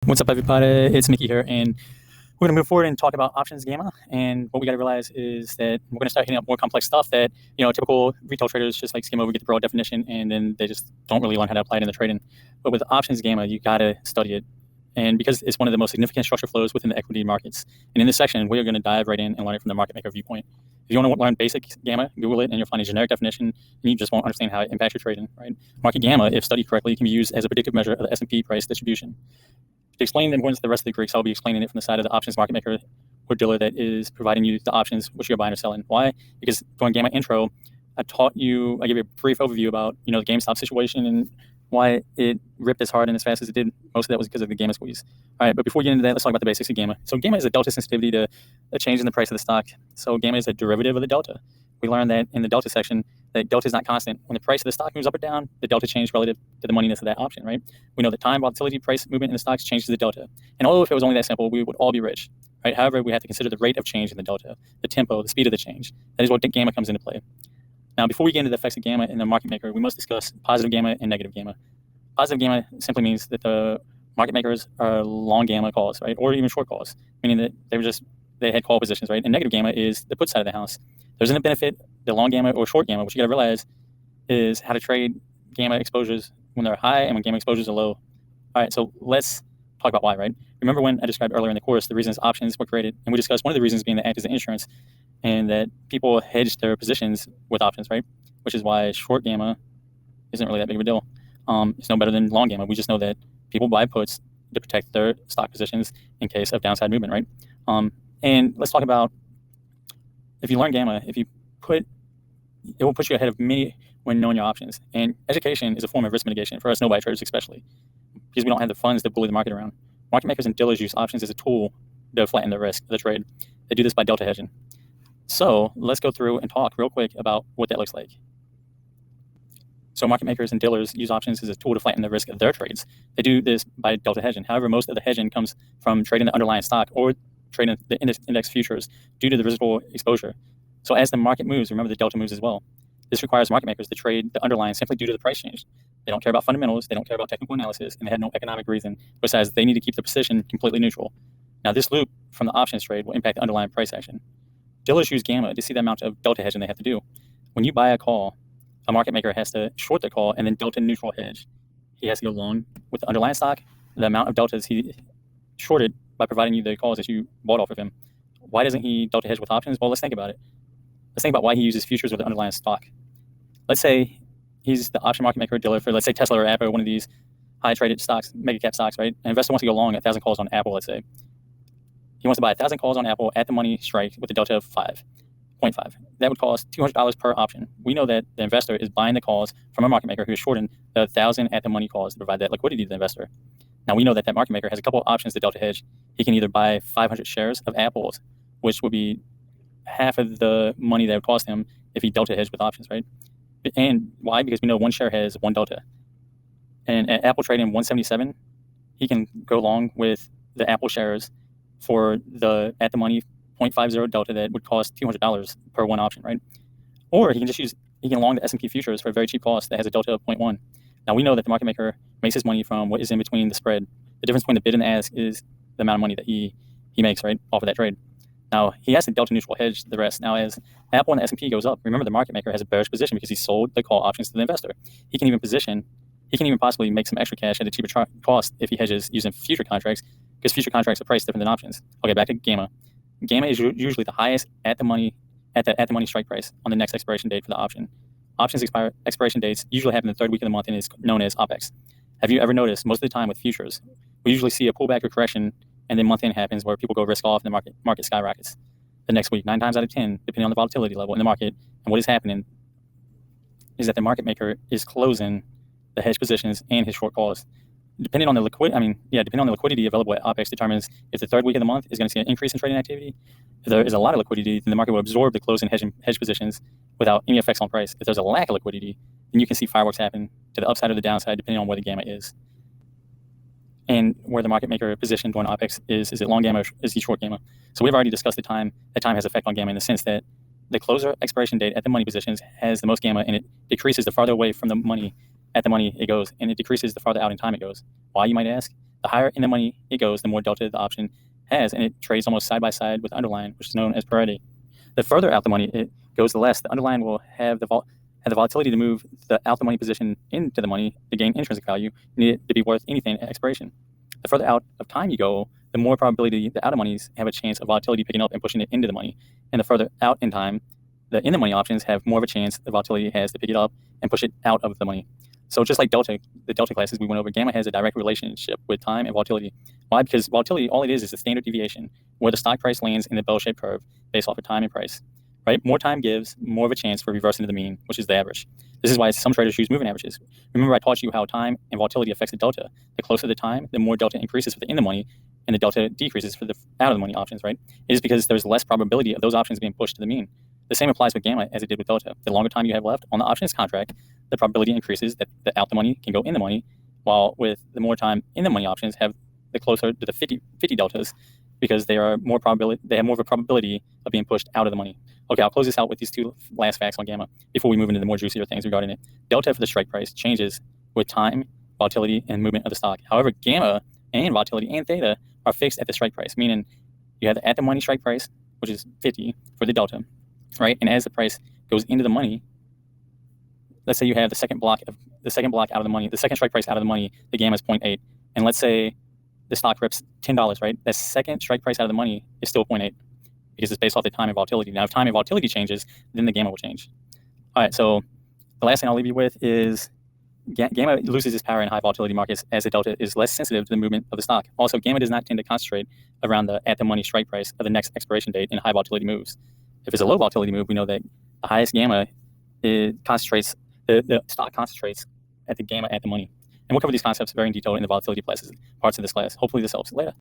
What's up, everybody? It's Mickey here, and we're going to move forward and talk about options gamma. And what we got to realize is that we're going to start hitting up more complex stuff that, typical retail traders just like skim over, get the broad definition, and then they just don't really learn how to apply it in the trading. But with options gamma, you got to study it. And because it's one of the most significant structure flows within the equity markets. And in this section, we are going to dive right in and learn it from the market maker viewpoint. If you want to learn basic gamma, Google it, and you'll find a generic definition, and you just won't understand how it impacts your trading, right? Market gamma, if studied correctly, can be used as a predictive measure of the S&P price distribution. To explain the importance of the rest of the Greeks, I'll be explaining it from the side of the options market maker or dealer that is providing you the options which you're buying or selling. Why? Because during gamma intro, I gave you a brief overview about the GameStop situation and why it ripped as hard and as fast as it did. Most of that was because of the gamma squeeze. All right, but before we get into that, let's talk about the basics of gamma. So gamma is a delta sensitivity to a change in the price of the stock. So gamma is a derivative of the delta. We learned that in the delta section, that delta is not constant. When the price of the stock moves up or down, the delta changes relative to the moneyness of that option, right? We know that time, volatility, price movement in the stocks changes the delta. And although if it was only that simple, we would all be rich, right? However, we have to consider the rate of change in the delta, the tempo, the speed of the change. That is what gamma comes into play. Now, before we get into the effects of gamma in the market maker, we must discuss positive gamma and negative gamma. Positive gamma simply means that the market makers are long gamma calls, right? Or even short calls, meaning that they had call positions, right? And negative gamma is the put side of the house. There's a benefit, the long gamma or short gamma. What you got to realize is how to trade gamma exposures when they're high and when gamma exposures are low. All right, so let's talk about why, right? Remember when I described earlier in the course the reasons options were created, and we discussed one of the reasons being that act as an insurance and that people hedge their positions with options, right? Which is why short gamma isn't really that big of a deal. It's no better than long gamma. We just know that people buy puts to protect their stock positions in case of downside movement, right? And let's talk about if you learn gamma, it will put you ahead of many when knowing your options. And education is a form of risk mitigation for us nobody traders especially, because we don't have the funds to bully the market around. Market makers and dealers use options as a tool to flatten the risk of the trade. They do this by delta hedging. So let's go through and talk real quick about what that looks like. So market makers and dealers use options as a tool to flatten the risk of their trades. They do this by delta hedging. However, most of the hedging comes from trading the underlying stock or trading the index futures due to the residual exposure. So as the market moves, remember the delta moves as well. This requires market makers to trade the underlying simply due to the price change. They don't care about fundamentals, they don't care about technical analysis, and they have no economic reason besides they need to keep the position completely neutral. Now this loop from the options trade will impact the underlying price action. Dealers use gamma to see the amount of delta hedging they have to do. When you buy a call, a market maker has to short the call and then delta neutral hedge. He has to go long with the underlying stock, the amount of deltas he shorted by providing you the calls that you bought off of him. Why doesn't he delta hedge with options? Well, let's think about it. Let's think about why he uses futures with the underlying stock. Let's say he's the option market maker or dealer for, let's say, Tesla or Apple, one of these high traded stocks, mega cap stocks, right? An investor wants to go long 1,000 calls on Apple, let's say. He wants to buy 1,000 calls on Apple at the money strike with a delta of 5.5. That would cost $200 per option. We know that the investor is buying the calls from a market maker who is shorting the 1,000 at the money calls to provide that liquidity to the investor. Now we know that market maker has a couple of options to delta hedge. He can either buy 500 shares of Apple's, which would be half of the money that would cost him if he delta hedged with options, right? And why? Because we know one share has one delta. And at Apple trading 177, he can go long with the Apple shares for the at the money 0.50 delta that would cost $200 per one option, right? Or he can long the S&P futures for a very cheap cost that has a delta of 0.1. Now we know that the market maker makes his money from what is in between the spread. The difference between the bid and the ask is the amount of money that he makes, right, off of that trade. Now he has to delta neutral hedge the rest. Now as Apple and the S&P goes up, remember the market maker has a bearish position because he sold the call options to the investor. He can even possibly make some extra cash at a cheaper cost if he hedges using future contracts, because future contracts are priced different than options. Okay, back to gamma. Gamma is usually the highest at the money strike price on the next expiration date for the option. Options expiration dates usually happen the third week of the month and is known as OPEX. Have you ever noticed most of the time with futures, we usually see a pullback or correction and then month end happens where people go risk off and the market skyrockets the next week, 9 times out of 10, depending on the volatility level in the market. And what is happening is that the market maker is closing the hedge positions and his short calls. Depending on the liquidity available at OPEX determines if the third week of the month is going to see an increase in trading activity. If there is a lot of liquidity, then the market will absorb the closing hedge positions without any effects on price. If there's a lack of liquidity, then you can see fireworks happen to the upside or the downside, depending on where the gamma is. And where the market maker position during OPEX is it long gamma or is he short gamma? So we've already discussed the time. That time has effect on gamma in the sense that the closer expiration date at the money positions has the most gamma, and it decreases the farther away from the money at the money it goes, and it decreases the farther out in time it goes. Why, you might ask? The higher in the money it goes, the more delta the option has, and it trades almost side by side with the underlying, which is known as parity. The further out the money it goes, the less the underlying will have the volatility to move the out the money position into the money to gain intrinsic value, need it to be worth anything at expiration. The further out of time you go, the more probability the out of monies have a chance of volatility picking up and pushing it into the money. And the further out in time, the in the money options have more of a chance the volatility has to pick it up and push it out of the money. So just like delta, the delta classes we went over, gamma has a direct relationship with time and volatility. Why? Because volatility, all it is the standard deviation where the stock price lands in the bell-shaped curve based off of time and price. Right? More time gives more of a chance for reversing to the mean, which is the average. This is why some traders use moving averages. Remember, I taught you how time and volatility affects the delta. The closer the time, the more delta increases for the in the money, and the delta decreases for the out of the money options. Right? It is because there's less probability of those options being pushed to the mean. The same applies with gamma as it did with delta. The longer time you have left on the options contract, the probability increases that the out the money can go in the money, while with the more time in the money options have the closer to the 50 deltas, because they have more of a probability of being pushed out of the money. Okay, I'll close this out with these two last facts on gamma before we move into the more juicier things regarding it. Delta for the strike price changes with time, volatility, and movement of the stock. However, gamma and volatility and theta are fixed at the strike price, meaning you have the at the money strike price, which is 50 for the delta, right? And as the price goes into the money, let's say you have the second block out of the money, the second strike price out of the money, the gamma is 0.8, and let's say the stock rips $10, right? That second strike price out of the money is still 0.8 because it's based off the time and volatility. Now, if time and volatility changes, then the gamma will change. All right, so the last thing I'll leave you with is gamma loses its power in high volatility markets as the delta is less sensitive to the movement of the stock. Also, gamma does not tend to concentrate around the at the money strike price of the next expiration date in high volatility moves. If it's a low volatility move, we know that the highest gamma concentrates, the stock concentrates at the gamma at the money. And we'll cover these concepts very in detail in the volatility parts of this class. Hopefully this helps. Later.